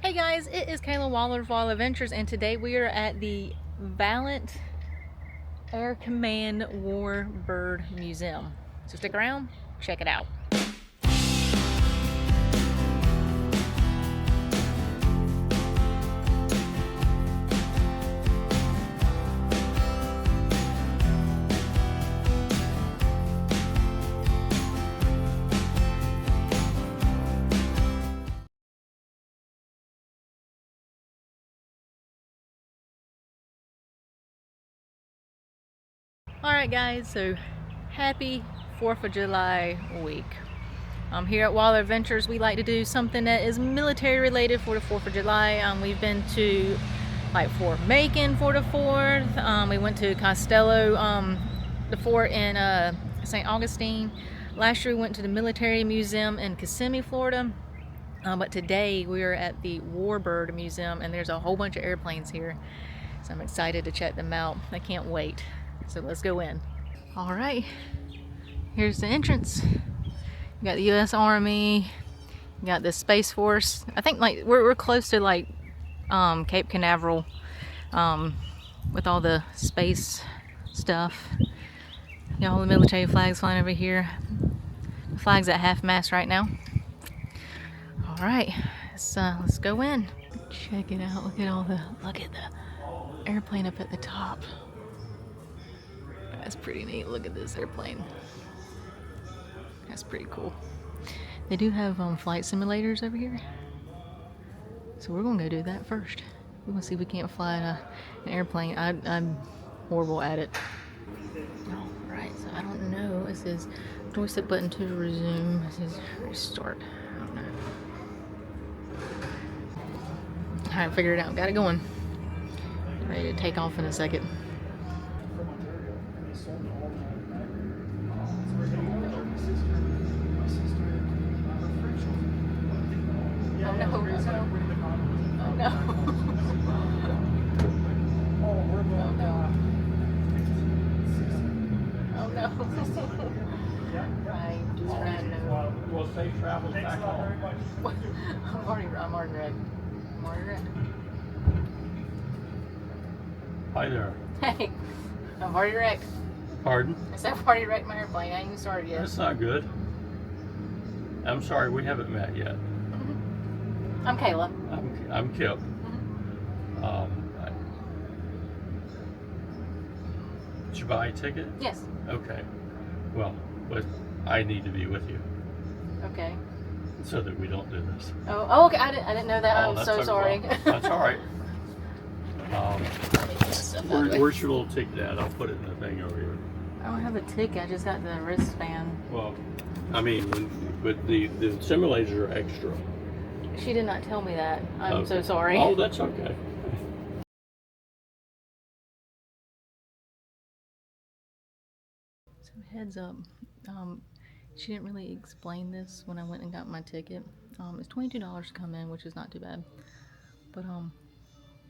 Hey guys, it is Kayla Waller of Waller Adventures, and today we are at the Valiant Air Command Warbird Museum. So stick around, check it out. Alright guys, so happy 4th of July week. Here at Waller Adventures, we like to do something that is military related for the 4th of July. We've been to Fort Macon for the 4th. We went to Costello, the fort in St. Augustine. Last year we went to the Military Museum in Kissimmee, Florida. But today we are at the Warbird Museum, and there's a whole bunch of airplanes here. So I'm excited to check them out. I can't wait. So let's go in. All right, here's the entrance. You got the U.S. Army. You got the Space Force. I think we're close to Cape Canaveral with all the space stuff. You got all the military flags flying over here. The flag's at half mast right now. All right, let's go in. Check it out. Look at the airplane up at the top. That's pretty neat. Look at this airplane. That's pretty cool. They do have flight simulators over here. So we're gonna go do that first. We're gonna see if we can't fly an airplane. I'm horrible at it. Alright, so I don't know. It says joystick button to resume. It says restart. I don't know. Alright, figure it out. Got it going. Ready to take off in a second. Well, safe travels back home. I'm already red. I'm already red. Hi there. Hey, I've already wrecked. Pardon? I said I've already wrecked my airplane. I ain't even started yet. That's not good. I'm sorry, we haven't met yet. I'm Kayla. I'm Kip. Did you buy a ticket? Yes. Okay. Well, but I need to be with you. Okay. So that we don't do this. Oh, okay. I didn't know that. I'm so sorry. Well, that's all right. Where's your little ticket at? I'll put it in the thing over here. I don't have a ticket. I just got the wristband. Well, I mean, but the simulators are extra. She did not tell me that. I'm so Okay. sorry. Oh, that's okay. So heads up. She didn't really explain this when I went and got my ticket. It's $22 to come in, which is not too bad. But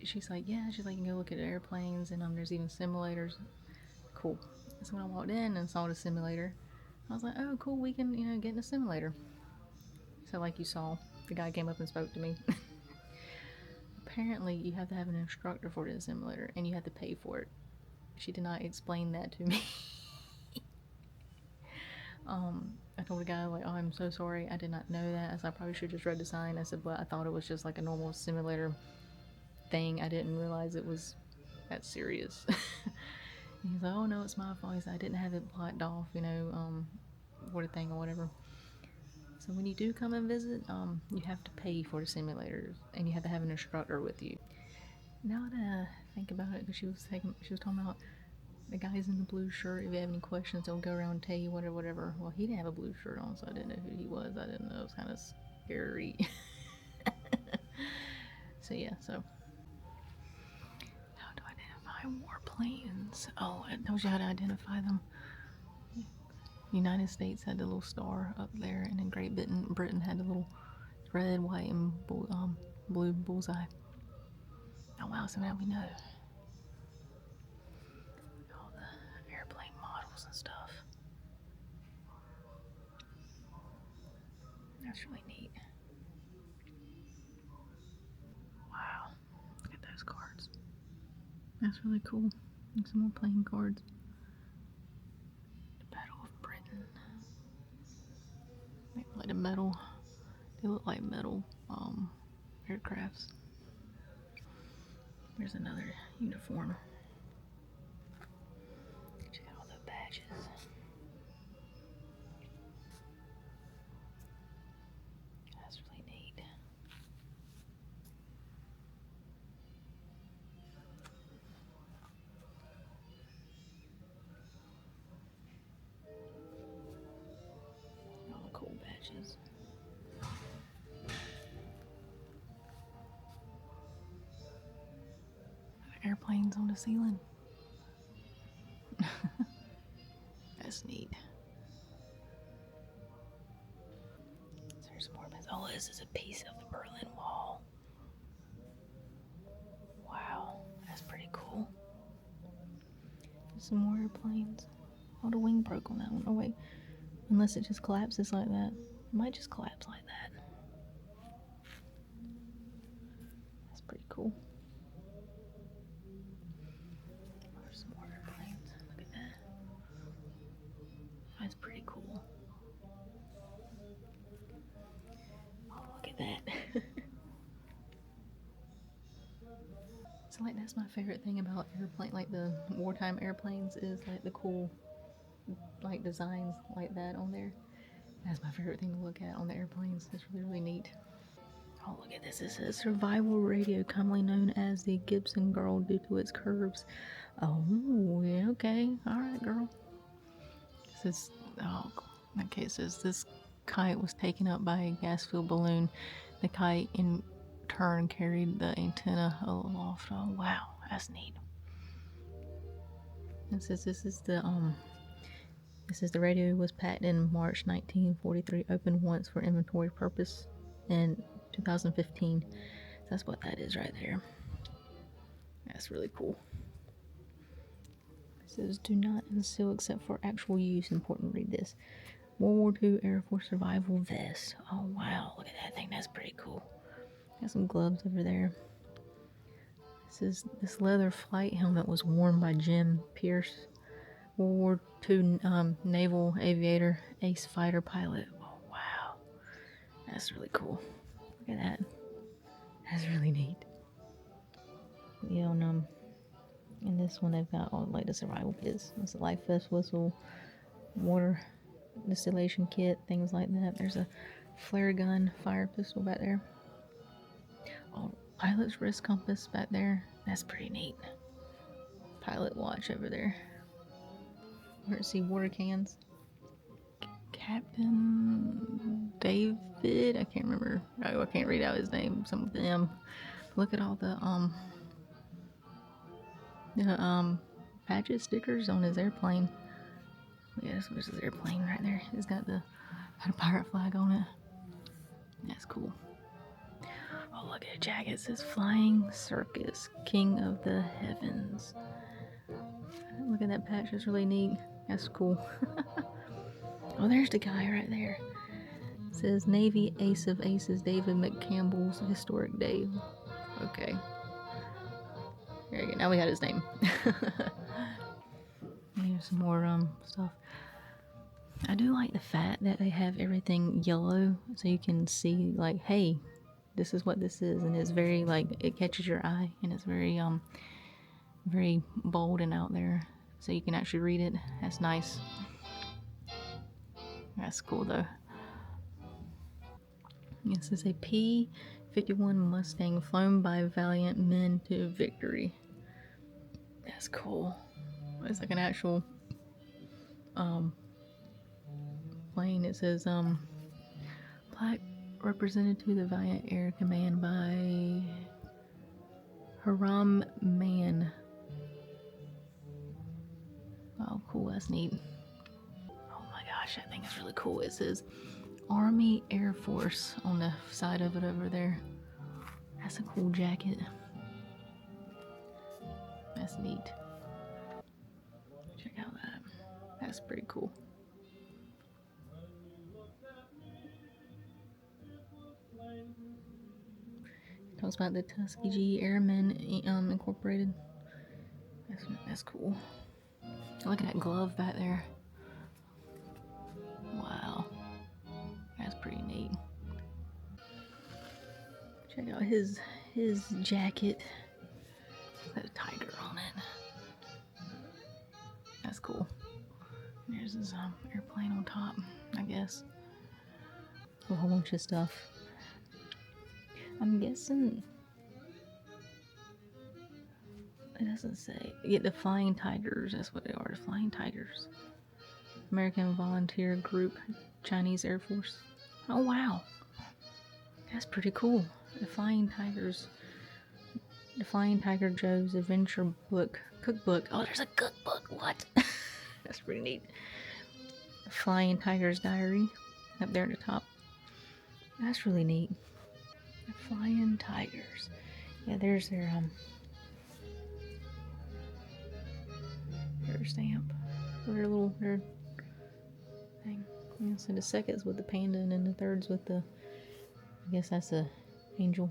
she's like, yeah, you can go look at airplanes, and there's even simulators. Cool. So when I walked in and saw the simulator, I was like, oh, cool, we can, get in a simulator. So like you saw, the guy came up and spoke to me. Apparently, you have to have an instructor for the simulator, and you have to pay for it. She did not explain that to me. I told the guy, oh, I'm so sorry, I did not know that. I said, I probably should have just read the sign. I said, but I thought it was just like a normal simulator thing. I didn't realize it was that serious. And he's like, oh no, it's my fault. He said, I didn't have it blocked off, for the thing or whatever. So when you do come and visit, you have to pay for the simulators, and you have to have an instructor with you. Now that I think about it, because she was talking about the guys in the blue shirt. If you have any questions, they'll go around and tell you whatever. Well, he didn't have a blue shirt on, so I didn't know who he was. I didn't know. It was kind of scary. So yeah, so how to identify warplanes? Oh, I told you how to identify them. United States had the little star up there, and then Great Britain had the little red, white, and blue bullseye. Oh wow, so now we know all the airplane models and stuff. That's really neat. That's really cool. And some more playing cards. The Battle of Britain. Like the metal. They look like metal aircrafts. There's another uniform. Check out all the badges. That's really neat. All the cool badges. Airplanes on the ceiling. That's neat. So there's more. Oh, this is a piece of the Berlin Wall. Wow, that's pretty cool. Some more airplanes. Oh, the wing broke on that one. Oh wait, unless it just collapses like that. It might just collapse like that. That's pretty cool. There's some more airplanes. Look at that. That's pretty cool. Oh, look at that. So like that's my favorite thing about airplane, like the wartime airplanes, is like the cool like designs like that on there. That's my favorite thing to look at on the airplanes. It's really, really neat. Oh, look at this. This is survival radio, commonly known as the Gibson Girl due to its curves. Oh, yeah, okay. All right, girl. This is, oh, okay, it says this kite was taken up by a gas-filled balloon. The kite, in turn, carried the antenna aloft. Oh, wow. That's neat. It says this is the radio was packed in March 1943, opened once for inventory purpose in 2015. That's what that is right there. That's really cool. It says do not instill except for actual use. Important, read this. World War II Air Force survival vest. Oh wow, look at that thing. That's pretty cool. Got some gloves over there. This leather flight helmet was worn by Jim Pierce, World War II naval aviator, ace fighter pilot. Oh wow, that's really cool. Look at that. That's really neat. Yeah, in this one they've got all like the survival kits. It's a life vest, whistle, water distillation kit, things like that. There's a flare gun, fire pistol back there. Oh, pilot's wrist compass back there. That's pretty neat. Pilot watch over there. Let's see, water cans. Captain David, I can't remember. Oh, I can't read out his name. Some of them. Look at all the patches, stickers on his airplane. Yes, there's his airplane right there. It's got a pirate flag on it. That's cool. Oh, look at the jacket. It says Flying Circus, King of the Heavens. Look at that patch. It's really neat. That's cool. Oh, there's the guy right there. It says Navy Ace of Aces, David McCampbell's Historic Day. Okay. There you go. Now we got his name. Here's some more stuff. I do like the fact that they have everything yellow so you can see like, hey, this is what this is, and it's very like it catches your eye, and it's very very bold and out there, so you can actually read it. That's nice. That's cool though. This is a P-51 Mustang flown by Valiant men to victory. That's cool. It's like an actual plane. It says plaque represented to the Valiant Air Command by Hiram Mann. Oh, cool. That's neat. Oh my gosh, that thing is really cool. It says Army Air Force on the side of it over there. That's a cool jacket. That's neat. Check out that. That's pretty cool. Talks about the Tuskegee Airmen Incorporated. That's cool. Look at that glove back there. Wow. That's pretty neat. Check out his jacket. Got a tiger on it. That's cool. There's his airplane on top, I guess. A whole bunch of stuff. I'm guessing it doesn't say. Yeah, the Flying Tigers. That's what they are. The Flying Tigers. American Volunteer Group, Chinese Air Force. Oh wow, that's pretty cool. The Flying Tigers. The Flying Tiger Joe's Adventure Book Cookbook. Oh, there's a cookbook. What? That's pretty neat. The Flying Tiger's Diary up there at the top. That's really neat. The Flying Tigers. Yeah, there's their stamp. Their thing. Yeah, so the second's with the panda, and then the third's with the. I guess that's a angel.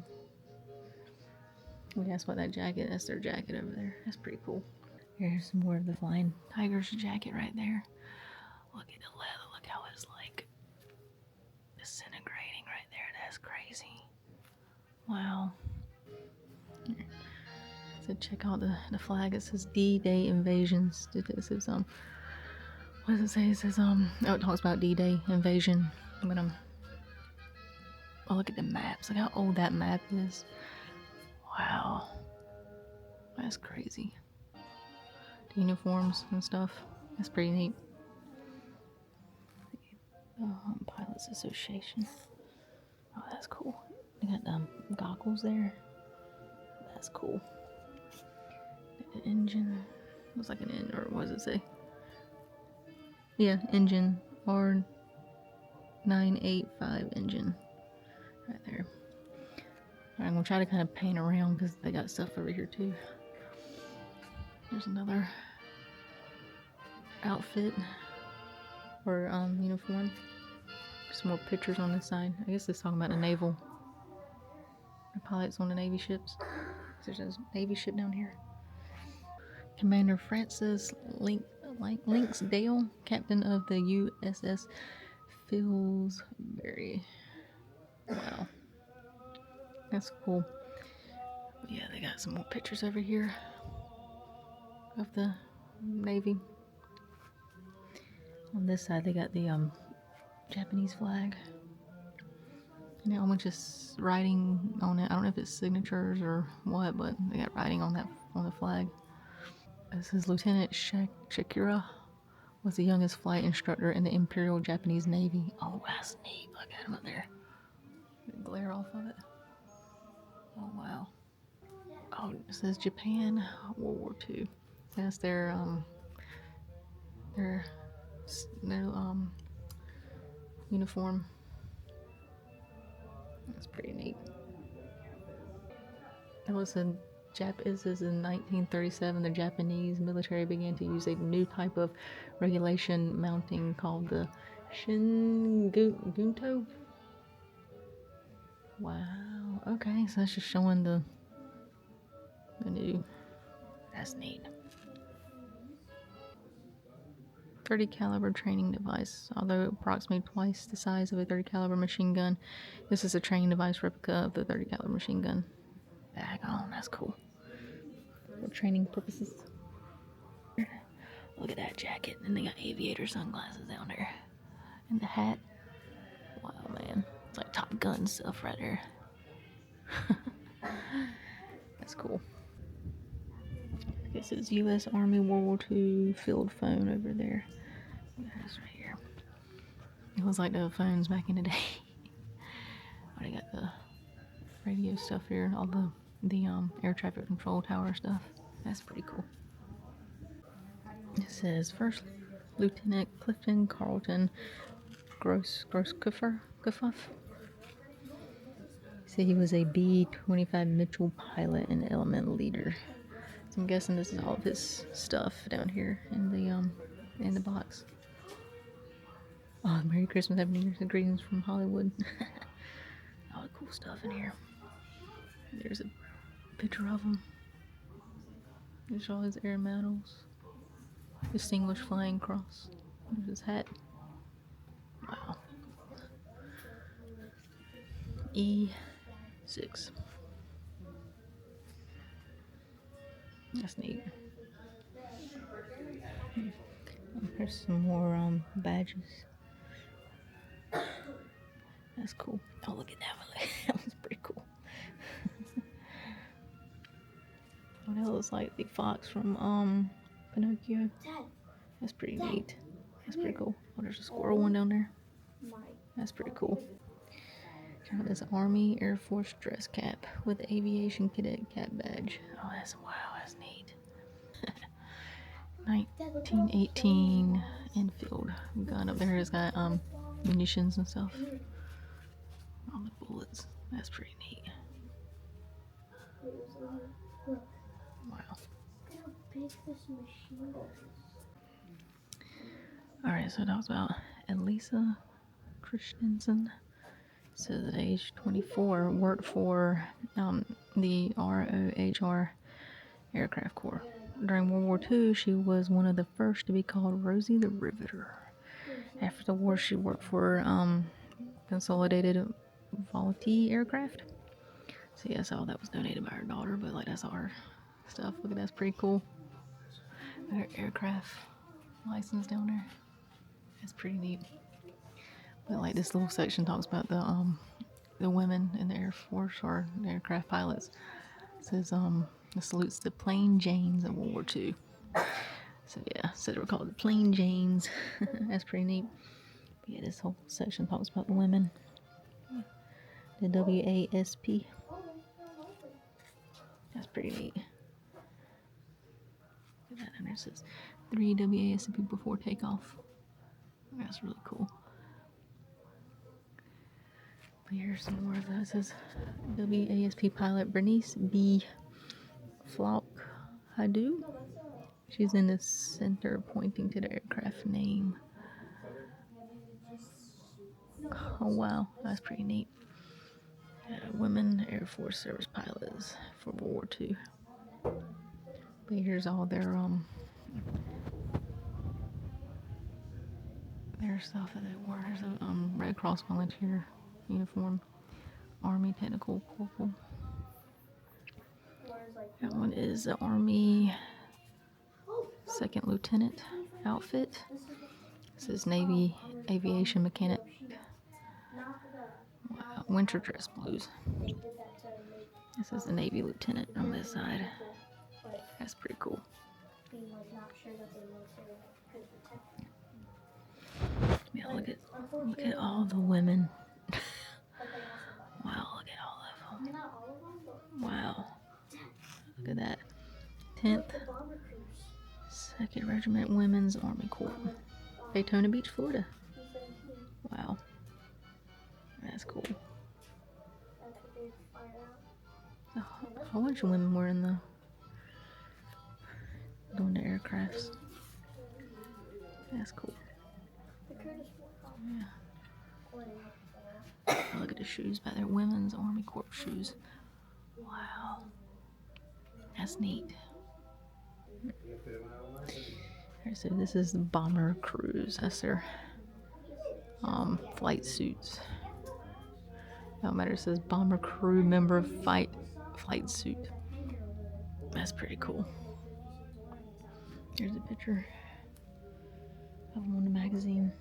That's what that jacket. That's their jacket over there. That's pretty cool. Here's some more of the Flying Tiger's jacket right there. Look at the leather. Look how it's like disintegrating right there. That's crazy. Wow. Here. So check out the flag. It says D-Day invasion. It says what does it say? It says oh, it talks about D-Day invasion. But oh, look at the maps. Look how old that map is. Wow. That's crazy. The uniforms and stuff. That's pretty neat. Pilots Association. Oh, that's cool. They got goggles there. That's cool. The engine. Looks like an N, or what does it say? Yeah, engine. R985 engine. Right there. I'm gonna try to kind of paint around because they got stuff over here too. There's another outfit or uniform. Some more pictures on this side. I guess it's talking about the naval. The pilots on the Navy ships. There's a Navy ship down here. Commander Francis Linksdale, captain of the USS Pillsbury. Wow. That's cool. But yeah, they got some more pictures over here of the Navy. On this side, they got the Japanese flag. And they all bunch of writing on it. I don't know if it's signatures or what, but they got writing on the flag. This is Lieutenant Shakira was the youngest flight instructor in the Imperial Japanese Navy. Oh, that's neat. Look at him up there. The glare off of it. Oh wow. Oh, it says Japan, World War II. That's their uniform. That's pretty neat. This is in 1937. The Japanese military began to use a new type of regulation mounting called the Shingunto. Wow. Okay, so that's just showing the new. That's neat. 30 caliber training device. Although approximately twice the size of a 30 caliber machine gun, this is a training device replica of the 30 caliber machine gun. Daggone, that's cool. For training purposes. Look at that jacket. And they got aviator sunglasses down there. And the hat. Wow, man. It's like Top Gun stuff right there. That's cool. This is U.S. Army World War II field phone over there. That's right here. It was like the phones back in the day. Oh, they got the radio stuff here, all the air traffic control tower stuff. That's pretty cool. It says First Lieutenant Clifton Carlton Grosskuffer. So he was a B-25 Mitchell pilot and element leader. So I'm guessing this is all of his stuff down here in the box. Oh, Merry Christmas, Happy New Year's, and greetings from Hollywood. All the cool stuff in here. There's a picture of him. There's all his air medals. Distinguished Flying Cross. There's his hat. Wow. E6. That's neat. There's some more badges. That's cool. Oh, look at that one. That was pretty cool. Oh, that looks like the fox from Pinocchio. That's pretty neat. That's pretty cool. Oh, there's a squirrel one down there. That's pretty cool. Got this Army Air Force dress cap with the Aviation Cadet Cap badge. Oh, that's neat. 1918 Enfield gun up there. It's got munitions and stuff. All the bullets. That's pretty neat. Wow. Alright, so that was about Elisa Christensen. Says at age 24, worked for the ROHR Aircraft Corps. During World War II, she was one of the first to be called Rosie the Riveter. After the war, she worked for Consolidated Valiant aircraft. So yes, all that was donated by her daughter, but like that's all her stuff. Look at that's pretty cool. Her aircraft license down there. That's pretty neat. But like this little section talks about the women in the Air Force or the aircraft pilots. It says it salutes the Plain Janes of World War II. So yeah, so they were called the Plain Janes. That's pretty neat. But yeah, this whole section talks about the women. The WASP. That's pretty neat. Look at that, and there says 3 WASP before takeoff. That's really cool. But here's some more of that. It says WASP pilot Bernice B. Flock Hadu. She's in the center pointing to the aircraft name. Oh wow, that's pretty neat. Women Air Force service pilots for World War II. But here's all their stuff that they wore. There's a Red Cross volunteer uniform, Army Technical Corporal. That one is the Army Second Lieutenant outfit. This is Navy Aviation Mechanic. Wow. Winter dress blues. This is the Navy Lieutenant on this side. That's pretty cool. Yeah, look at all the women. Wow, look at all of them. Wow. Look at that. 10th 2nd Regiment Women's Army Corps. Daytona Beach, Florida. Wow. That's cool. A whole bunch of women were in doing the aircrafts. That's cool. Yeah. Oh, look at the shoes back there. Women's Army Corps shoes. Wow. That's neat. Alright, so this is the bomber crews. That's their flight suits. No matter, it says bomber crew member flight suit. That's pretty cool. Here's a picture of them on the magazine.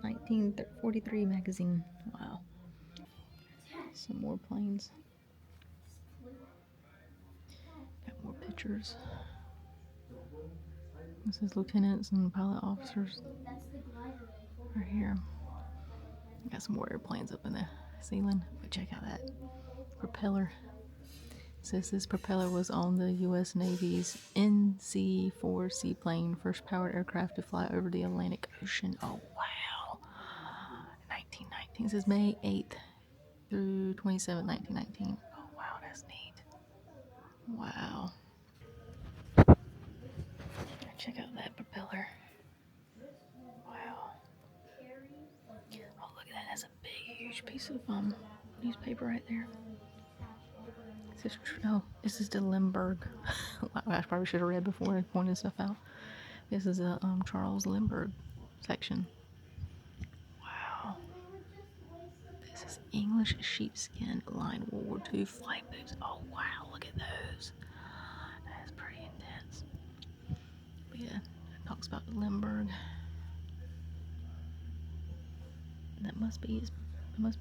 1943 magazine. Wow. Some more planes. Got more pictures. This is lieutenants and pilot officers right here. Got some more airplanes up in the ceiling. But check out that propeller. It says this propeller was on the U.S. Navy's NC-4 seaplane, first powered aircraft to fly over the Atlantic Ocean. Oh wow! 1919. It says May 8th through 27th, 1919. Oh wow, that's neat. Wow. Check out that propeller. Wow. Oh, look at that. That's a big, huge piece of newspaper right there. Oh, this is the Limburg. Wow, I probably should have read before I pointed stuff out. This is a Charles Limburg section. Wow. This is English sheepskin lined World War II flight boots. Oh wow, look at those. That's pretty intense. But yeah, it talks about the Limburg. That must be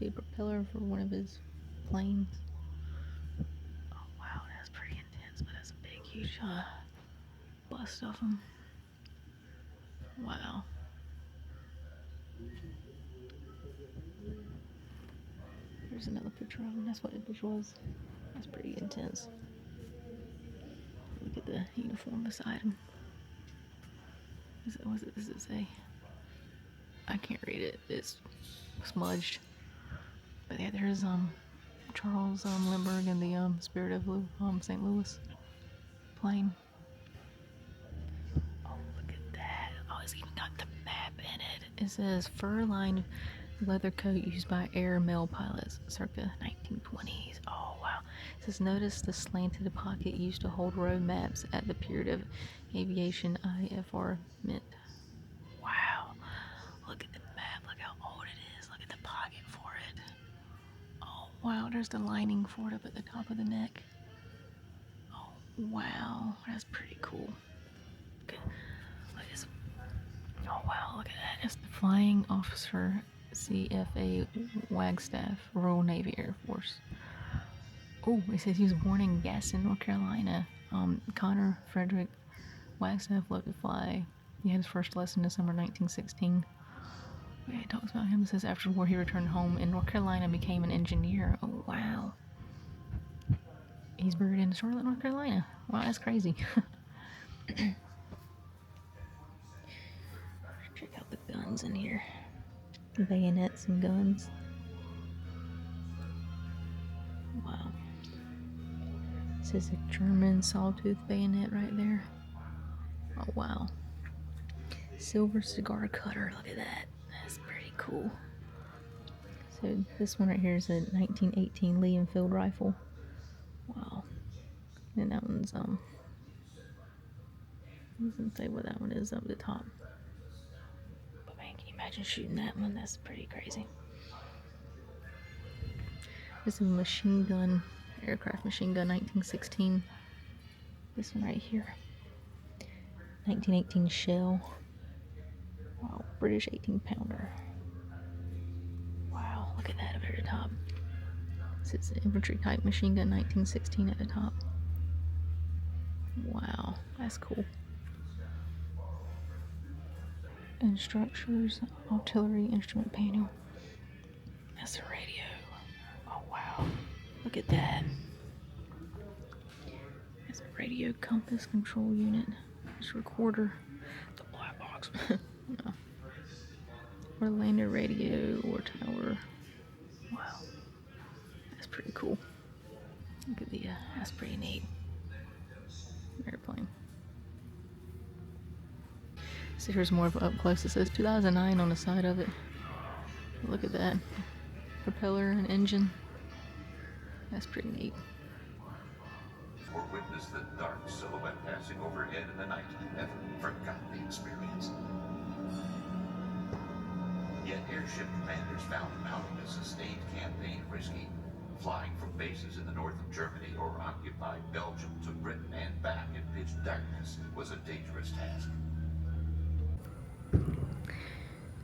a propeller for one of his planes. Oh wow, that's pretty intense, but that's a big, huge bust of them. Wow. There's another picture of him. That's what it was. That's pretty intense. Look at the uniform beside him. What does it say? I can't read it. It's smudged. But yeah, there's Charles Lindbergh and the Spirit of St. Louis plane. Oh, look at that. Oh, it's even got the map in it. It says fur-lined leather coat used by air mail pilots circa 1920s. Oh wow. It says notice the slanted pocket used to hold road maps at the period of aviation IFR mint. Wow. Look at the map. Look how old it is. Look at the pocket for it. Oh wow, there's the lining for it up at the top of the neck. Oh wow, that's pretty cool. Look at this. Oh wow, look at that. It's the Flying Officer CFA Wagstaff, Royal Navy Air Force. Oh, it says he was born in Gaston, North Carolina. Connor Frederick Wagstaff loved to fly. He had his first lesson in December 1916. Yeah, it talks about him. It says after the war he returned home in North Carolina and became an engineer. Oh wow. He's buried in Charlotte, North Carolina. Wow, that's crazy. Check out the guns in here. Bayonets and guns. Wow. This is a German sawtooth bayonet right there. Oh wow. Silver cigar cutter. Look at that. That's pretty cool. So this one right here is a 1918 Lee and Field rifle. Wow. And that one's doesn't say what that one is up the top. But man, can you imagine shooting that one? That's pretty crazy. This is a machine gun, aircraft machine gun, 1916. This one right here, 1918 shell. Wow, British 18-pounder. Wow, look at that up at the top. This is an infantry type machine gun, 1916 at the top. Wow, that's cool. Instructors, artillery instrument panel. That's a radio. Oh wow, look at that. It's a radio compass control unit. It's a recorder. The black box. No. Or lander radio or tower. Wow, that's pretty cool. Look at the, that's pretty neat. Airplane. So here's more of it up close. It says 2009 on the side of it. Look at that. Propeller and engine. That's pretty neat. Or witness the dark silhouette passing overhead in the night never forgot the experience. Yet airship commanders found mounting a sustained campaign risky. Flying from bases in the north of Germany or occupied Belgium to Britain and back in pitch darkness was a dangerous task.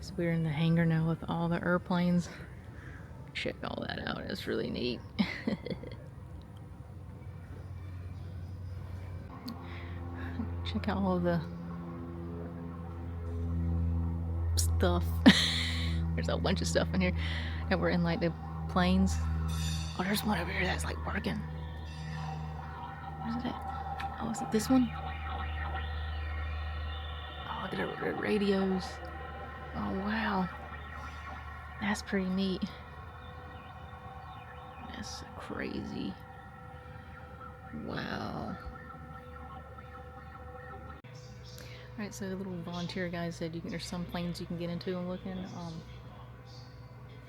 So we're in the hangar now with all the airplanes. Check all that out. It's really neat. Check out all the stuff. There's a bunch of stuff in here that were in like the planes. Oh, there's one over here that's like working. Where's it at? Oh, is it this one? Oh, look at the radios. Oh, wow. That's pretty neat. That's crazy. Wow. Alright, so the little volunteer guy said there's some planes you can get into and look in.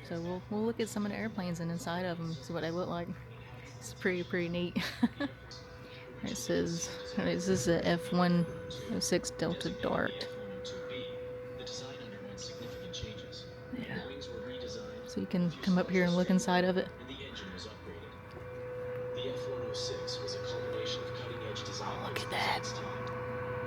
So we'll look at some of the airplanes and inside of them, see what they look like. It's pretty neat. It says, is this a F-106 Delta Dart? Yeah. So you can come up here and look inside of it. The F-106 was a culmination of cutting-edge design. Oh, look at that.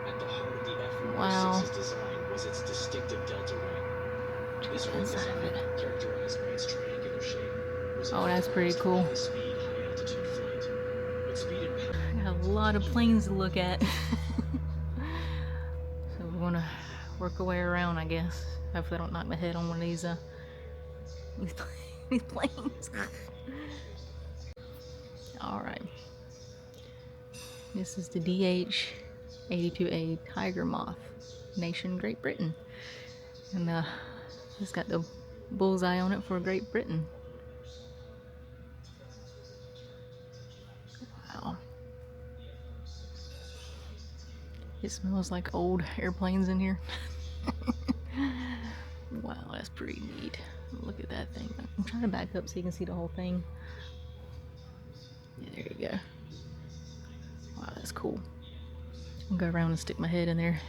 At the heart of the F-106's Wow. design was its distinctive delta wing. This wing Inside design, of it. characterized by its triangular shape, was Oh, that's pretty cool. high-speed, high-altitude flight. But speed and power I got a lot of planes to look at. So we're gonna work our way around, I guess. Hopefully I don't knock my head on one of these planes. Alright. This is the DH-82A Tiger Moth, nation Great Britain. And it's got the bullseye on it for Great Britain. Wow. It smells like old airplanes in here. Wow, that's pretty neat. Look at that thing. I'm trying to back up so you can see the whole thing. Yeah, there you go. Wow, that's cool. I'll go around and stick my head in there.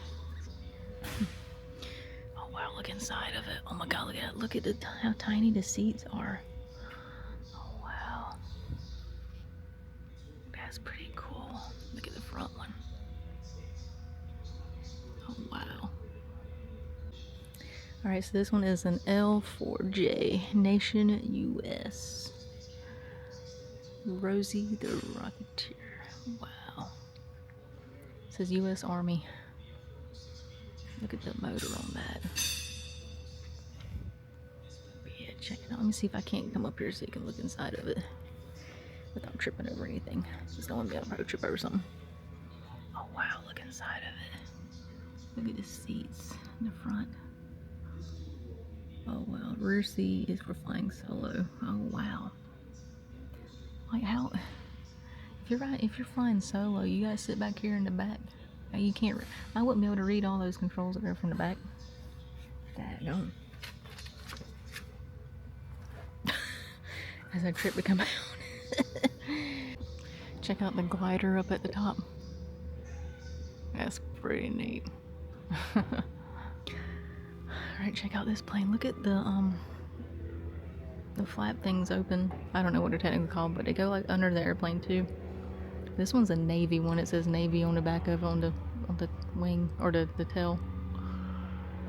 Oh wow, look inside of it. Oh my god, look at it. Look at how tiny the seats are. Oh wow. That's pretty cool. Look at the front one. Oh wow. Alright, so this one is an L4J, nation US. Rosie the Rocketeer. Wow. It says US Army. Look at the motor on that. Yeah, check it out. Let me see if I can't come up here so you can look inside of it without tripping over anything. Just don't want me to probably trip over something. Oh wow, look inside of it. Look at the seats in the front. Oh wow, rear seat is for flying solo. Oh wow. Like how, if you're flying solo, you guys sit back here in the back. You can't, I wouldn't be able to read all those controls that are from the back. Daggone. As I trip to come out. Check out the glider up at the top. That's pretty neat. Alright, check out this plane. Look at the flap things open. I don't know what they're technically called, but they go like under the airplane too. This one's a Navy one. It says Navy on the back of it, on the wing or the tail.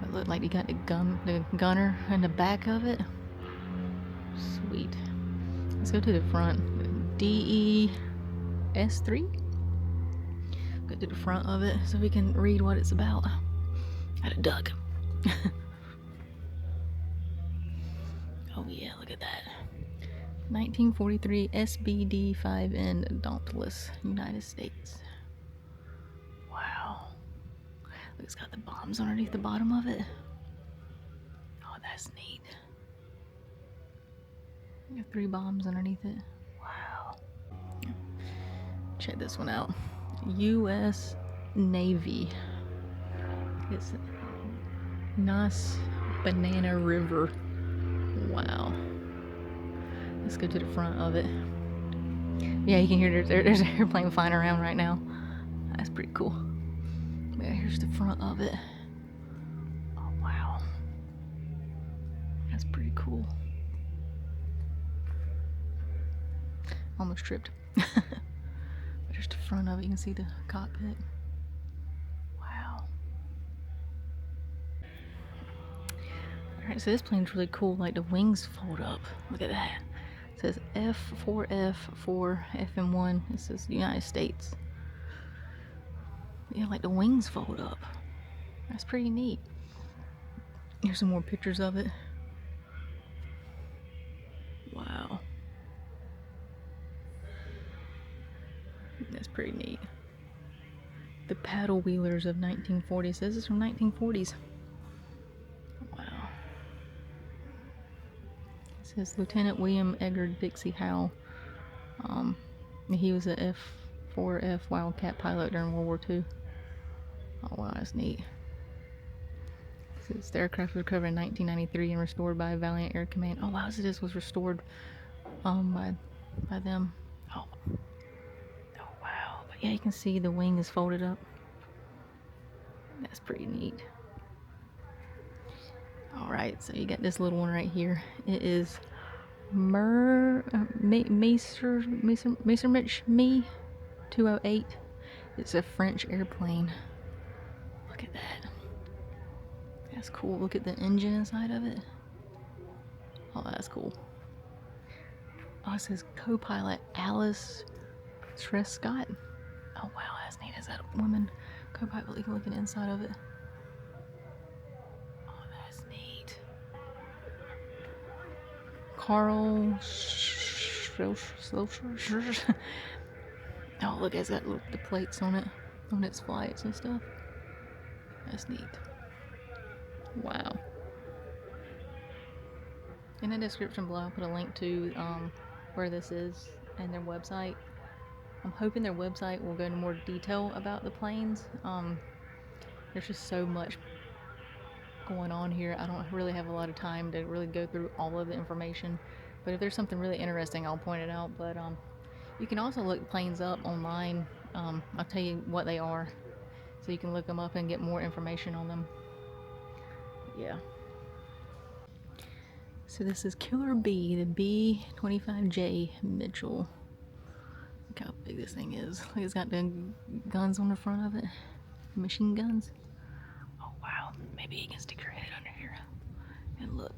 It looked like you got the gunner in the back of it. Sweet. Let's go to the front. DES3. Go to the front of it so we can read what it's about. Got a duck. Oh yeah, look at that. 1943 SBD-5N Dauntless, United States. Wow. Look, it's got the bombs underneath the bottom of it. Oh, that's neat. You have 3 bombs underneath it. Wow. Check this one out. U.S. Navy. It's Nas Banana River. Wow. Let's go to the front of it. Yeah, you can hear there's an airplane flying around right now. That's pretty cool. Yeah, here's the front of it. Oh, wow. That's pretty cool. Almost tripped. But there's the front of it. You can see the cockpit. Wow. Alright, so this plane's really cool. Like the wings fold up. Look at that. It says F4F, 4 FM1. It says United States. Yeah, like the wings fold up. That's pretty neat. Here's some more pictures of it. Wow. That's pretty neat. The paddle wheelers of 1940s. This is from 1940s. Wow. It says Lieutenant William Edgar Dixie Howe. He was a F4F Wildcat pilot during World War II. Oh wow, that's neat. It says the aircraft was recovered in 1993 and restored by Valiant Air Command. Oh wow, so this was restored by them. Oh, oh wow. But yeah, you can see the wing is folded up. That's pretty neat. Alright, so you got this little one right here. It is Messerschmitt Me 208. It's a French airplane. Look at that. That's cool. Look at the engine inside of it. Oh, that's cool. Oh, it says co-pilot Alice Trescott. Oh wow, that's neat. Is that a woman co-pilot? You can look at the inside of it. Oh, that's neat. Carl Schroeder. Oh, look, it's got the plates on it, on its flights and stuff. That's neat. Wow. In the description below, I'll put a link to where this is and their website. I'm hoping their website will go into more detail about the planes. There's just so much going on here. I don't really have a lot of time to really go through all of the information. But if there's something really interesting, I'll point it out. But you can also look planes up online. I'll tell you what they are, so you can look them up and get more information on them. Yeah. So this is Killer B, the B-25J Mitchell. Look how big this thing is. Look, it's got the guns on the front of it. Machine guns. Oh wow, maybe you can stick your head under here and look.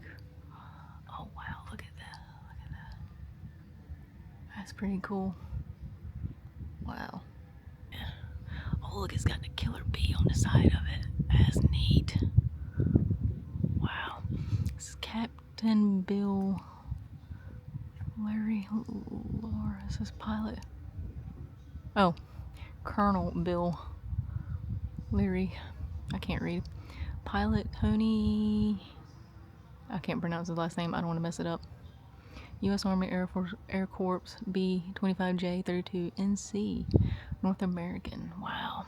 Oh wow, look at that. Look at that. That's pretty cool. Wow. Oh look, it's got the Killer B on the side of it. That's neat. Wow. This is Captain Bill Larry Laura. This is pilot. Oh, Colonel Bill Leary. I can't read. Pilot Tony. I can't pronounce his last name. I don't want to mess it up. U.S. Army Air Force Air Corps B-25J 32 NC. North American. Wow.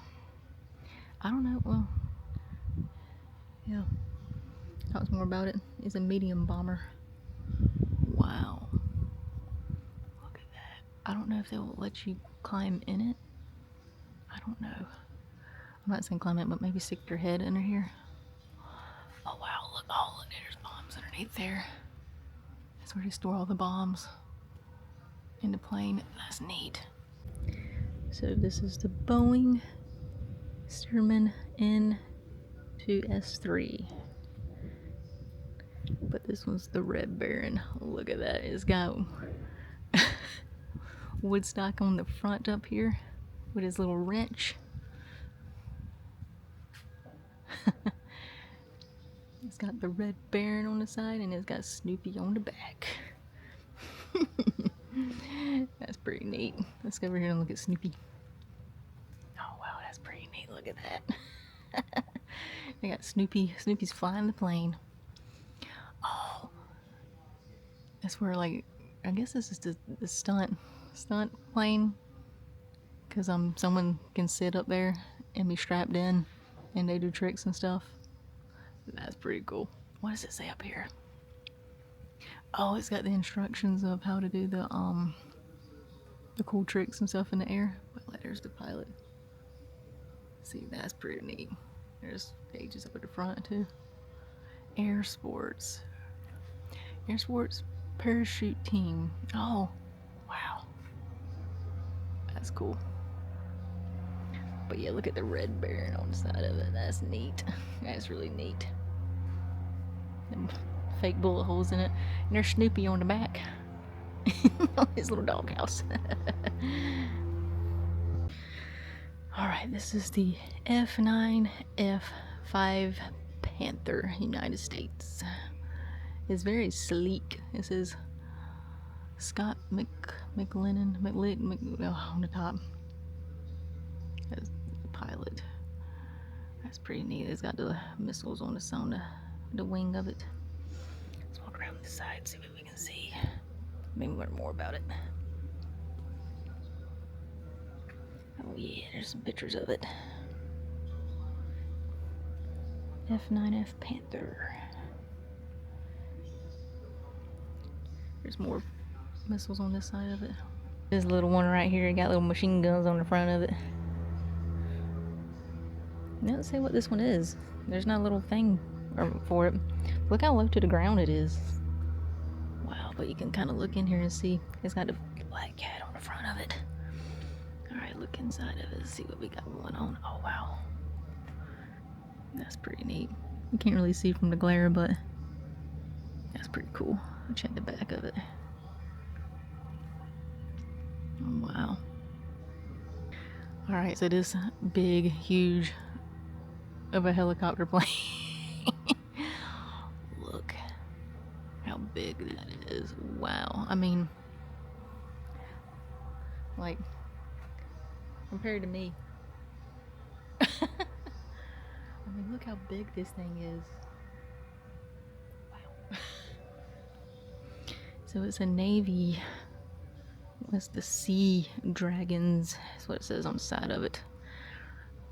I don't know. Well, yeah. Talks more about it. It's a medium bomber. Wow. Look at that. I don't know if they'll let you climb in it. I don't know. I'm not saying climb it, but maybe stick your head under here. Oh wow, look, oh look, there's bombs underneath there. That's where they store all the bombs in the plane. That's neat. So this is the Boeing Stearman N2S3. But this one's the Red Baron. Look at that. It's got Woodstock on the front up here with his little wrench. It's got the Red Baron on the side and it's got Snoopy on the back. That's pretty neat. Let's go over here and look at Snoopy. Oh wow, that's pretty neat. Look at that. They got Snoopy. Snoopy's flying the plane. Oh, that's where, like, I guess this is the stunt plane, because someone can sit up there and be strapped in and they do tricks and stuff. That's pretty cool. What does it say up here? Oh, it's got the instructions of how to do the cool tricks and stuff in the air. But there's the pilot. See, that's pretty neat. There's gauges up at the front too. Air Sports Parachute Team. Oh, wow. That's cool. But yeah, look at the Red Baron on the side of it. That's neat. That's really neat. Them fake bullet holes in it. And there's Snoopy on the back. On his little doghouse. Alright, this is the F9F5 Panther, United States. It's very sleek. It says Scott McLennan on the top. That's the pilot. That's pretty neat. It's got the missiles on the wing of it. Let's walk around the side, see what we can see. Maybe learn more about it. Oh yeah, there's some pictures of it. F9F Panther. There's more missiles on this side of it. This little one right here got little machine guns on the front of it. It doesn't say what this one is. There's not a little thing for it. Look how low to the ground it is. Wow, but you can kind of look in here and see it's got a black cat on the front of it. Alright, look inside of it, see what we got going on. Oh wow. That's pretty neat. You can't really see from the glare, but that's pretty cool. I'll check the back of it. Oh wow. Alright, so this big, huge of a helicopter plane. Look how big that is. Wow. I mean, like, compared to me. I mean, look how big this thing is. Wow. So it's a Navy. What's the Sea Dragons? That's what it says on the side of it.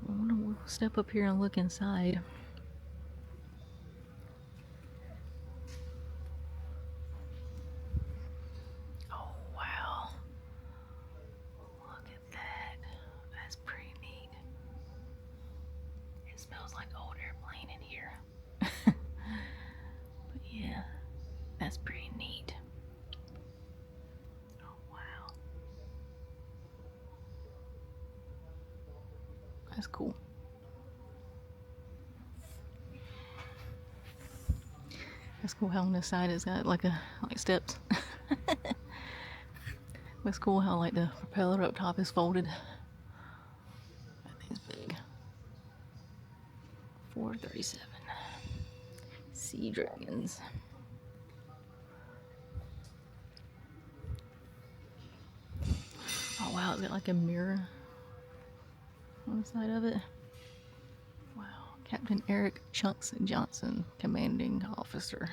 We'll step up here and look inside. Oh wow. Look at that. That's pretty neat. It smells like old airplane in here. But yeah, that's pretty neat. Oh wow. That's cool. That's cool how on this side it's got like steps. That's cool how like the propeller up top is folded. That thing's big. 437 Sea Dragons. Oh wow, it's got like a mirror on the side of it. Wow. Captain Eric Chunks Johnson, commanding officer.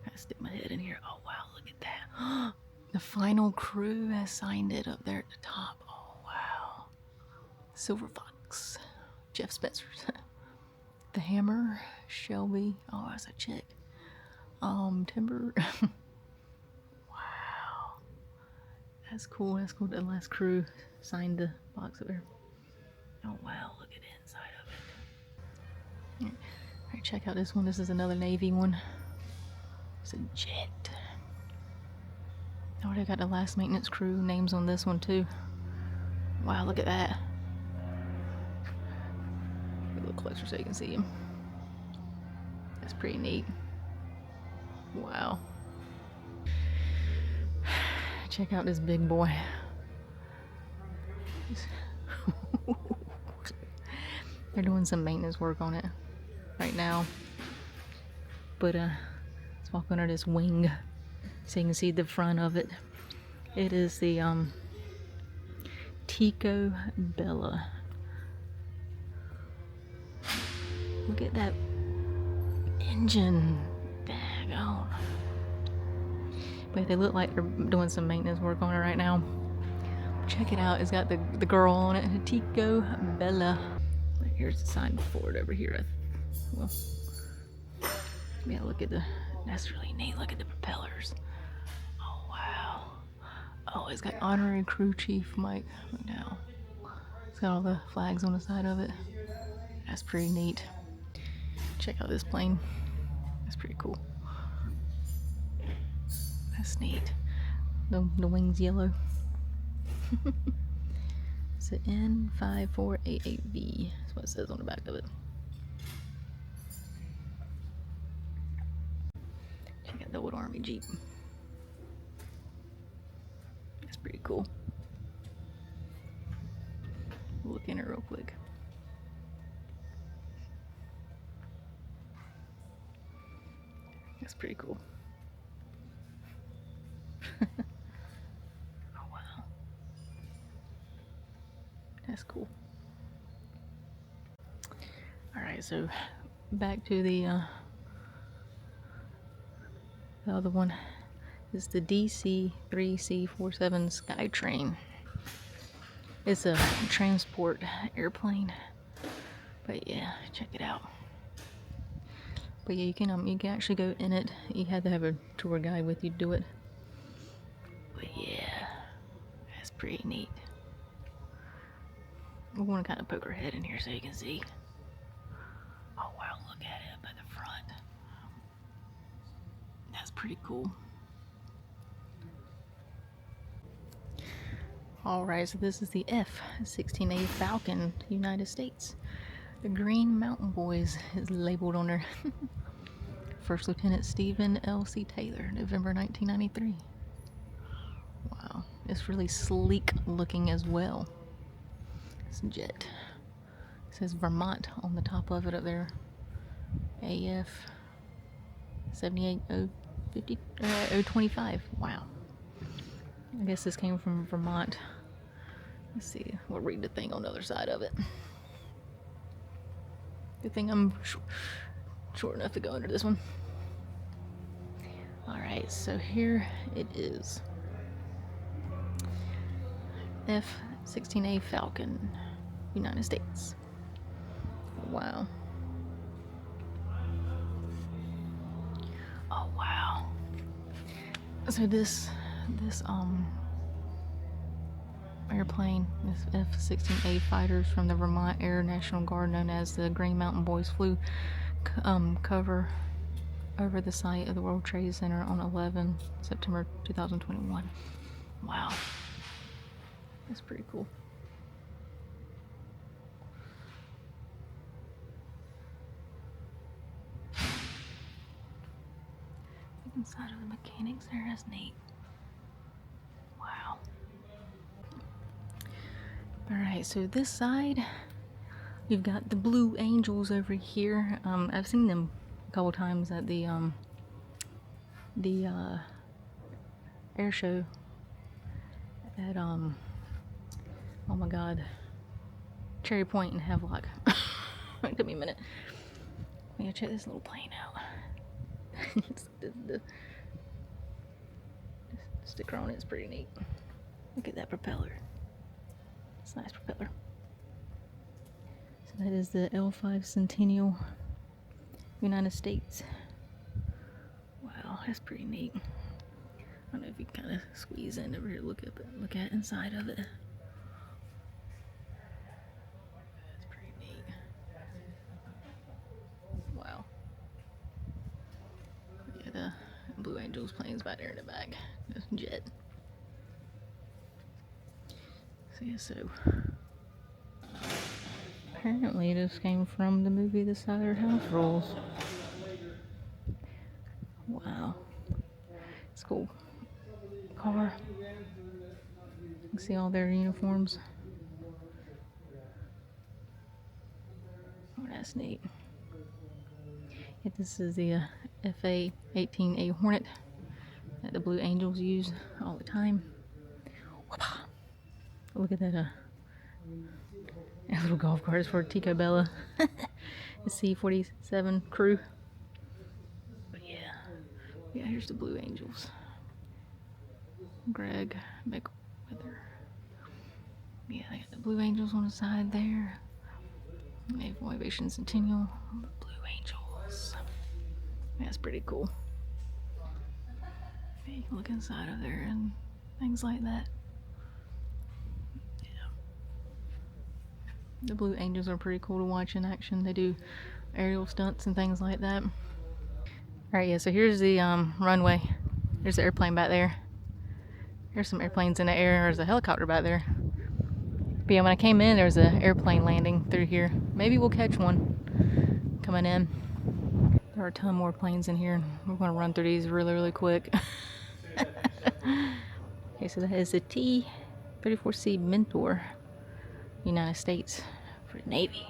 Gotta stick my head in here. Oh wow, look at that. The final crew has signed it up there at the top. Oh wow. Silver Fox, Jeff Spencer. The Hammer, Shelby. Oh, that's a chick. Timber. Wow. That's cool. That's cool. The last crew signed the box up there. Oh wow, look at the inside of it. Alright, check out this one. This is another Navy one. It's a jet. I already got the last maintenance crew names on this one too. Wow, look at that. Get a little closer so you can see him. That's pretty neat. Wow. Check out this big boy. They're doing some maintenance work on it right now. But let's walk under this wing so you can see the front of it. It is the Tico Belle. Look at that engine. Daggone. But they look like they're doing some maintenance work on it right now. Check it out. It's got the girl on it. Tico Belle. Here's the sign for it over here. Well, yeah, look at that's really neat. Look at the propellers. Oh, wow. Oh, it's got honorary crew chief Mike McDowell. It's got all the flags on the side of it. That's pretty neat. Check out this plane. That's pretty cool. That's neat. The wing's yellow. It's an N5488V. That's what it says on the back of it. Check out the old Army Jeep. That's pretty cool. We'll look in it real quick. That's pretty cool. Oh wow. That's cool. Alright, so back to the other one. Is the DC-3C-47 Skytrain. It's a transport airplane. But yeah, check it out. But yeah, you can actually go in it. You had to have a tour guide with you to do it. But yeah, pretty neat. I want to kind of poke her head in here so you can see. Oh wow, look at it by the front. That's pretty cool. Alright, so this is the F-16A Falcon, United States. The Green Mountain Boys is labeled on there. First Lieutenant Stephen L.C. Taylor, November 1993. Wow, it's really sleek looking as well. It's a jet. It says Vermont on the top of it up there. AF 78025. Wow. I guess this came from Vermont. Let's see. We'll read the thing on the other side of it. Good thing I'm short enough to go under this one. Alright, so here it is. F-16A Falcon, United States. Wow. Oh wow. So this airplane, this F-16A fighters from the Vermont Air National Guard, known as the Green Mountain Boys, flew cover over the site of the World Trade Center on 11 September 2021. Wow. That's pretty cool. Look inside of the mechanics there, that's neat. Wow. Alright, so this side, you've got the Blue Angels over here. I've seen them a couple times at the air show at oh my god, Cherry Point in Havelock. It took me a minute. Let me go check this little plane out. the sticker on it is pretty neat. Look at that propeller. It's a nice propeller. So that is the L5 Centennial, United States. Wow, that's pretty neat. I don't know if you can kind of squeeze in over here, look at inside of it. That's pretty neat. Wow. Yeah, the Blue Angels plane's back there in the back. This jet. So yeah, so apparently this came from the movie The Southern House Rules. Wow. It's cool. Car. You can see all their uniforms. Oh, that's neat. Yeah, this is the FA-18A Hornet that the Blue Angels use all the time. Look at that, that little golf cart is for Tico Belle. The C-47 crew. But yeah, here's the Blue Angels. Greg McWither. Yeah, they got the Blue Angels on the side there. Naval Aviation Centennial. Blue Angels. That's pretty cool. You can look inside of there and things like that. The Blue Angels are pretty cool to watch in action. They do aerial stunts and things like that. Alright, yeah, so here's the runway. There's the airplane back there. There's some airplanes in the air. There's a helicopter back there. But yeah, when I came in, there was an airplane landing through here. Maybe we'll catch one coming in. There are a ton more planes in here. We're going to run through these really, really quick. Okay, so that is the T-34C Mentor. United States for the Navy.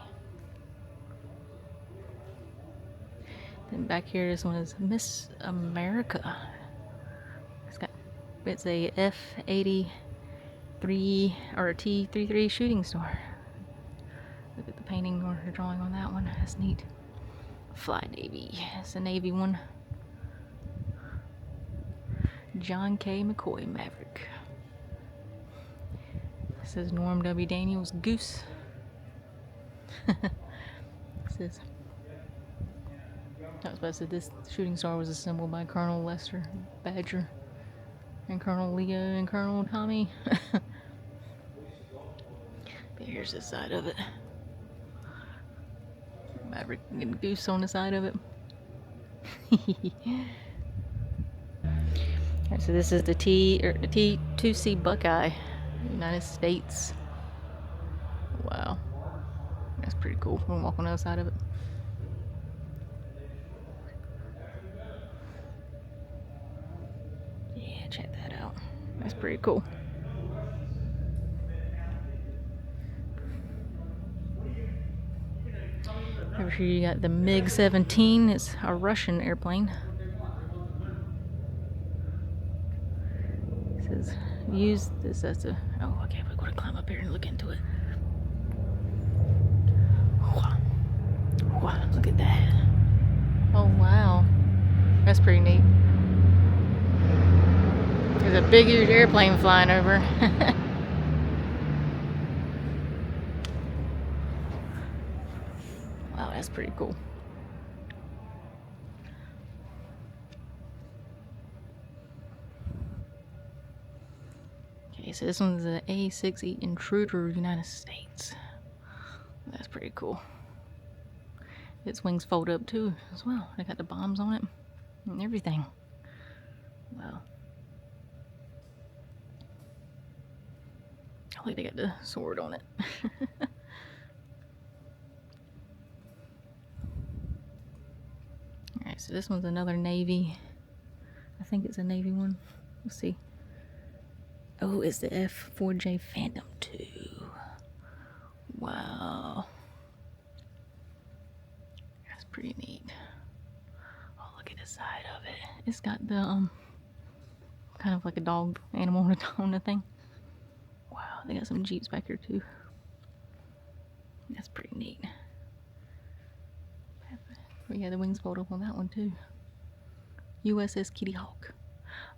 Then back here, this one is Miss America. It's a F-83 or a T-33 shooting star. Look at the painting or the drawing on that one. That's neat. Fly Navy. It's a Navy one. John K. McCoy Maverick. This is Norm W. Daniels Goose. This is. I was about to say this shooting star was assembled by Colonel Lester Badger and Colonel Leo and Colonel Tommy. Here's the side of it. Maverick and Goose on the side of it. Alright, so this is the T2C Buckeye, United States. Wow, that's pretty cool. We're gonna walk on the other side of it. Yeah, check that out. That's pretty cool. Over here you got the MiG-17. It's a Russian airplane. It says use this as a... Oh, okay, we're going to climb up here and look into it. Wow, look at that. Oh, wow. That's pretty neat. There's a big, huge airplane flying over. Wow, that's pretty cool. Okay, so this one's the A6E Intruder, United States. That's pretty cool. Its wings fold up too, as well. They got the bombs on it and everything. Wow. I think they got the sword on it. Alright, so this one's another Navy. I think it's a Navy one. We'll see. Oh, it's the F4J Phantom 2. Wow. That's pretty neat. Oh, look at the side of it. It's got the, kind of like a dog animal on the thing. Wow, they got some Jeeps back here too. That's pretty neat. Oh yeah, the wings fold up on that one too. USS Kitty Hawk.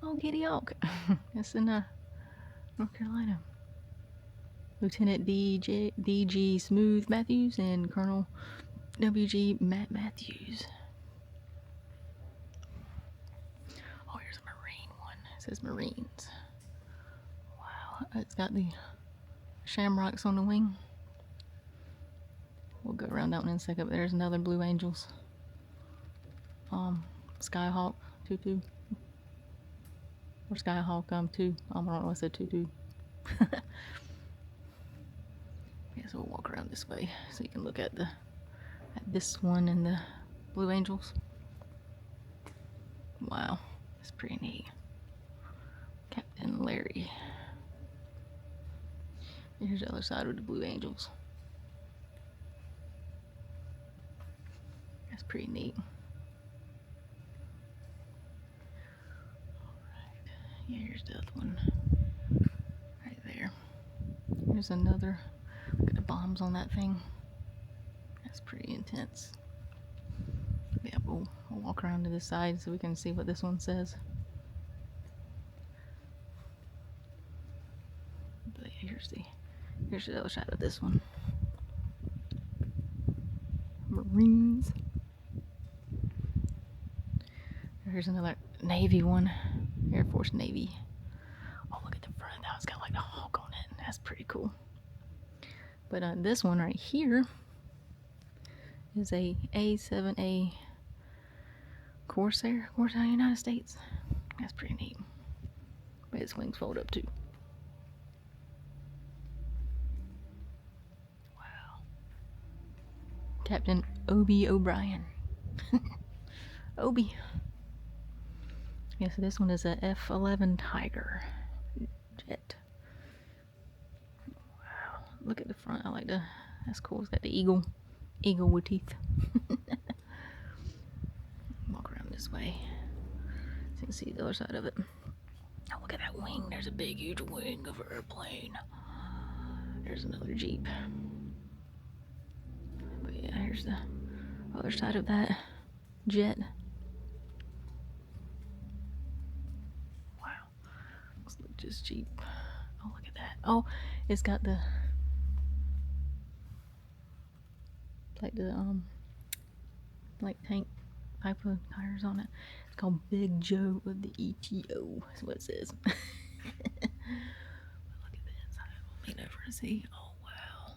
Oh, Kitty Hawk. That's in North Carolina. Lieutenant D.G. Smooth Matthews and Colonel W.G. Matt Matthews. Oh, here's a Marine one. It says Marines. Wow, it's got the shamrocks on the wing. We'll go around that one in a second, but there's another Blue Angels. Skyhawk 2-2. Or Skyhawk 2. I don't know, I said 2-2. Yeah, so we'll walk around this way so you can look at this one and the Blue Angels. Wow, that's pretty neat. Captain Larry. Here's the other side of the Blue Angels. That's pretty neat. Alright, yeah, here's the other one. Right there. Here's another. Look at the bombs on that thing. That's pretty intense. Yeah, we'll walk around to this side so we can see what this one says. But yeah, here's the other side of this one. Marines. Here's another Navy one. Air Force Navy. Oh, look at the front. That one's got like a hawk on it. That's pretty cool. But this one right here is a A7A Corsair United States. That's pretty neat. But its wings fold up too. Wow. Captain Obi O'Brien. Obi. Yeah, so this one is a F-11 Tiger jet. Wow, look at the front. I like the, that's cool. It's got the eagle with teeth. Walk around this way so you can see the other side of it. Oh, look at that wing. There's a big, huge wing of an airplane. There's another Jeep. But yeah, here's the other side of that jet. Just Jeep. Oh, look at that. Oh, it's got the like tank type of tires on it. It's called Big Joe of the ETO. That's what it says. Look at the inside. We'll lean over and see. Oh wow.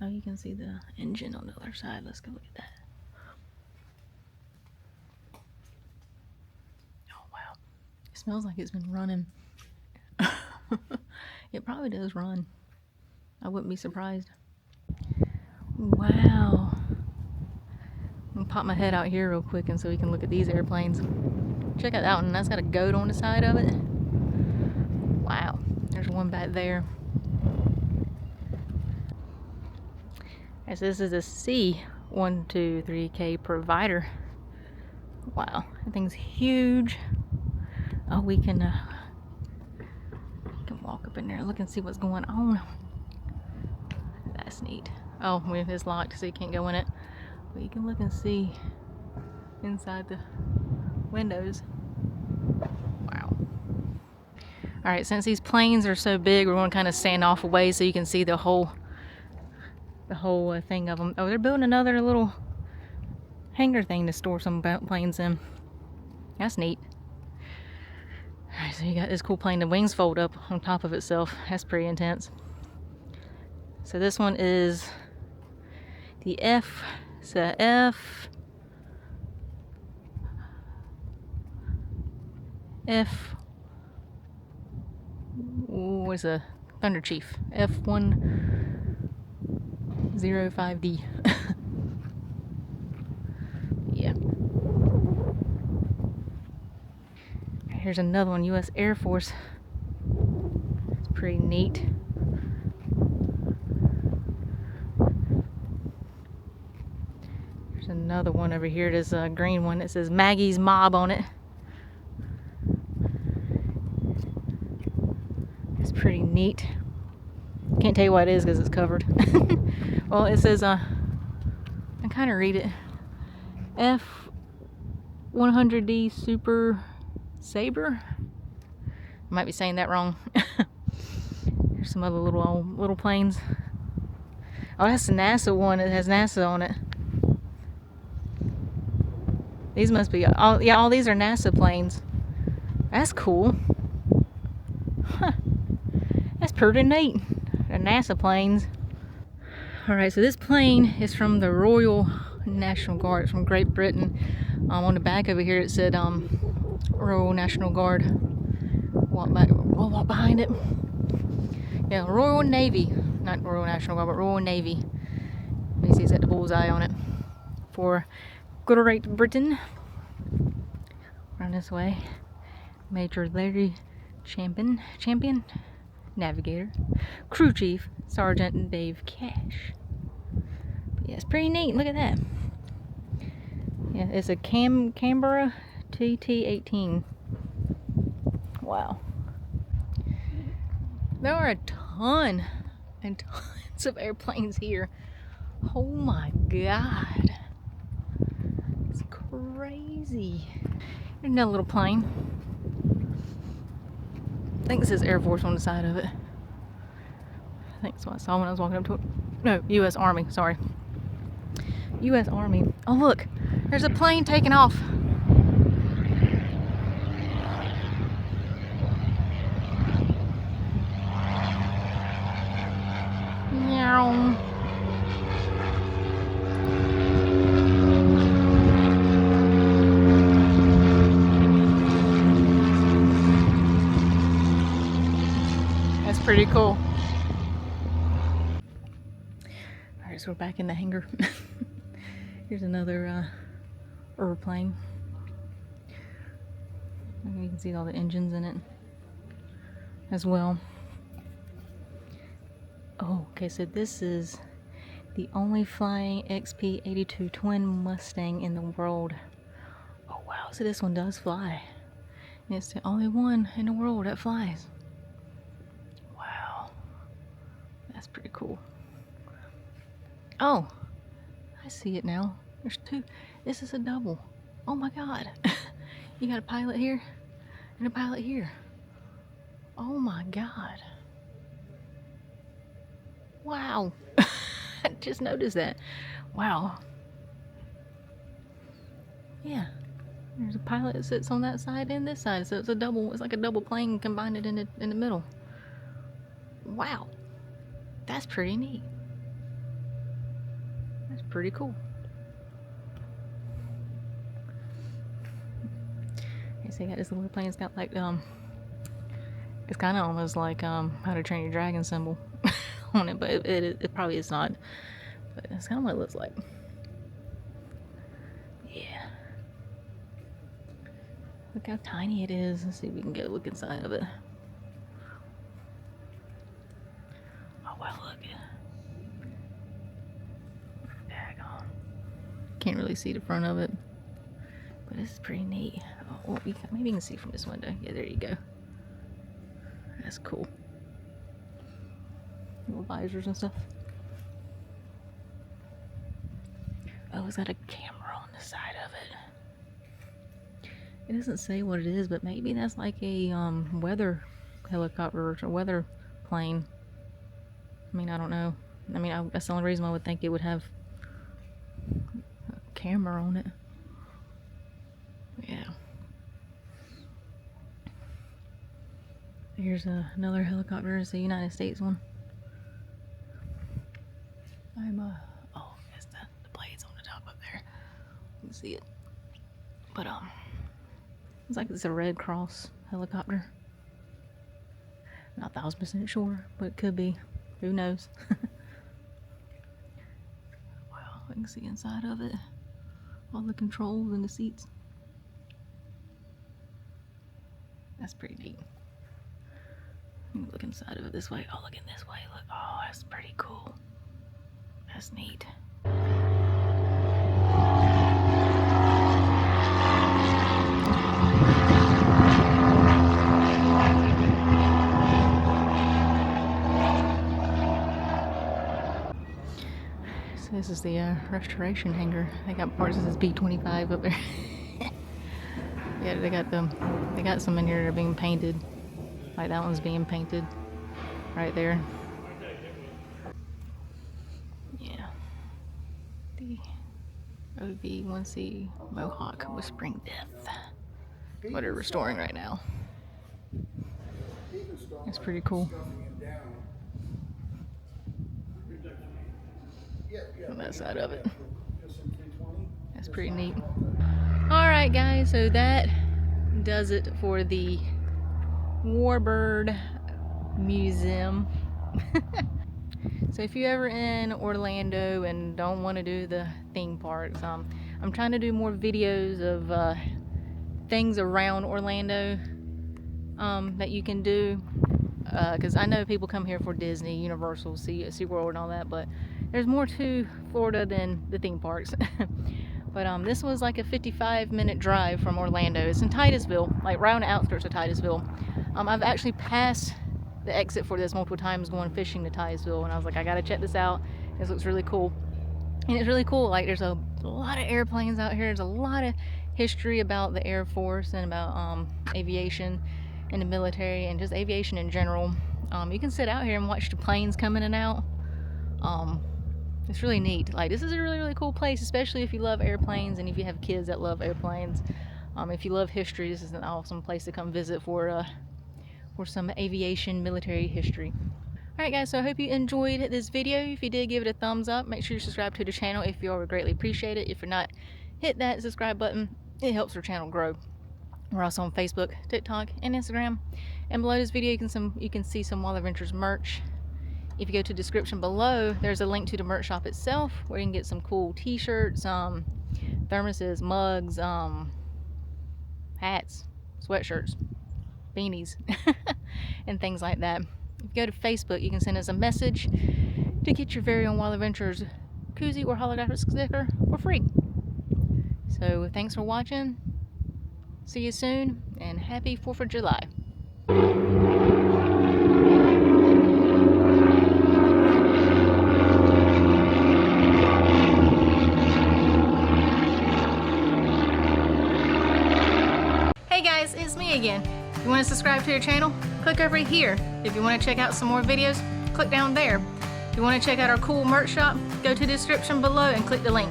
Oh, you can see the engine on the other side. Let's go look at that. Oh, wow. It smells like it's been running. It probably does run. I wouldn't be surprised. Wow. I'm gonna pop my head out here real quick and so we can look at these airplanes. Check out that one. That's got a goat on the side of it. Wow. There's one back there. So this is a C123K Provider. Wow, that thing's huge. Oh, we can walk up in there and look and see what's going on. That's neat. Oh, it's locked, so you can't go in it. But you can look and see inside the windows. Wow. All right, since these planes are so big, we're going to kind of stand off away so you can see the whole thing of them. Oh, they're building another little hangar thing to store some planes in. That's neat. Alright, so you got this cool plane. The wings fold up on top of itself. That's pretty intense. So this one is the F. It's a what's a Thunder Chief? F105D. Yeah. Here's another one, U.S. Air Force. It's pretty neat. There's another one over here. There's a green one that says Maggie's Mob on it. It's pretty neat. Can't tell you what it is because it's covered. Well, it says, I kind of read it. F100D Super Sabre. I might be saying that wrong. There's some other little planes. Oh, that's the NASA one. It has NASA on it. These must be all these are NASA planes. That's cool. Huh. That's pretty neat. The NASA planes. Alright, so this plane is from the Royal National Guard. It's from Great Britain. On the back over here it said Royal National Guard. We'll walk behind it. Yeah, Royal Navy. Not Royal National Guard, but Royal Navy. You see it's got the bullseye on it. For Great Britain. Run this way. Major Larry Champion. Navigator. Crew Chief Sergeant Dave Cash. But yeah, it's pretty neat. Look at that. Yeah, it's a Canberra TT-18. Wow. There are a ton and tons of airplanes here. Oh my god. It's crazy. There's another little plane. I think this is Air Force on the side of it. I think that's what I saw when I was walking up to it. No, U.S. Army, sorry. U.S. Army. Oh look, there's a plane taking off. Meow. That's pretty cool. Alright, so we're back in the hangar. Here's another airplane. You can see all the engines in it as well. Oh, okay, so this is the only flying XP-82 twin Mustang in the world. Oh wow, so this one does fly. And it's the only one in the world that flies. Wow, that's pretty cool. Oh, I see it now. There's two. This is a double. Oh my god. You got a pilot here and a pilot here. Oh my god. Wow. I just noticed that. Wow. Yeah. There's a pilot that sits on that side and this side. So it's a double. It's like a double plane combined in the middle. Wow. That's pretty neat. It's pretty cool. You see, got this little plane. It's got like it's kind of almost like How to Train Your Dragon symbol on it, but it probably is not. But that's kind of what it looks like. Yeah. Look how tiny it is. Let's see if we can get a look inside of it. Oh wow, look. Daggone. Can't really see the front of it, but this is pretty neat. Oh, well, maybe you can see from this window. Yeah, there you go. That's cool. Little visors and stuff. Oh, it's got a camera on the side of it. It doesn't say what it is, but maybe that's like a weather helicopter or weather plane. I mean, I don't know. I mean, that's the only reason I would think it would have a camera on it. Yeah. Here's another helicopter. It's a United States one. Oh, it's the blades on the top up there. You can see it. But it's like it's a Red Cross helicopter. Not 1000% sure, but it could be. Who knows? Wow, I can see inside of it. All the controls and the seats. That's pretty neat. Let me look inside of it this way. Oh, look in this way. Look. Oh, that's pretty cool. That's neat. So this is the restoration hangar. They got parts of this B-25 up there. Yeah, they got some in here that are being painted. Like that one's being painted right there. Yeah. The WWII Mohawk Whispering Death. What they're restoring right now. It's pretty cool. On that side of it. That's pretty neat. Alright guys, so that does it for the Warbird Museum. So if you're ever in Orlando and don't want to do the theme parks, I'm trying to do more videos of things around Orlando that you can do, because I know people come here for Disney, Universal, SeaWorld and all that, but there's more to Florida than the theme parks. But this was like a 55-minute drive from Orlando. It's in Titusville, like right on the outskirts of Titusville. I've actually passed the exit for this multiple times going fishing to Titusville, and I was like, I gotta check this out. This looks really cool. And it's really cool. Like, there's a lot of airplanes out here. There's a lot of history about the Air Force and about aviation and the military and just aviation in general. You can sit out here and watch the planes come in and out. It's really neat. Like, this is a really, really cool place, especially if you love airplanes and if you have kids that love airplanes. If you love history, this is an awesome place to come visit for some aviation military history. Alright guys, so I hope you enjoyed this video. If you did, give it a thumbs up. Make sure you subscribe to the channel if you are, would greatly appreciate it. If you're not, hit that subscribe button. It helps our channel grow. We're also on Facebook, TikTok, and Instagram. And below this video, you can see some Wild Adventures merch. If you go to the description below, there's a link to the merch shop itself where you can get some cool t-shirts, thermoses, mugs, hats, sweatshirts, beanies, and things like that. If you go to Facebook, you can send us a message to get your very own Wild Adventures koozie or holographic sticker for free. So thanks for watching. See you soon, and happy 4th of July. Hey guys, it's me again. If you want to subscribe to your channel, click over here. If you want to check out some more videos, click down there. If you want to check out our cool merch shop, go to the description below and click the link.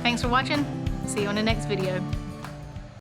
Thanks for watching. See you on the next video.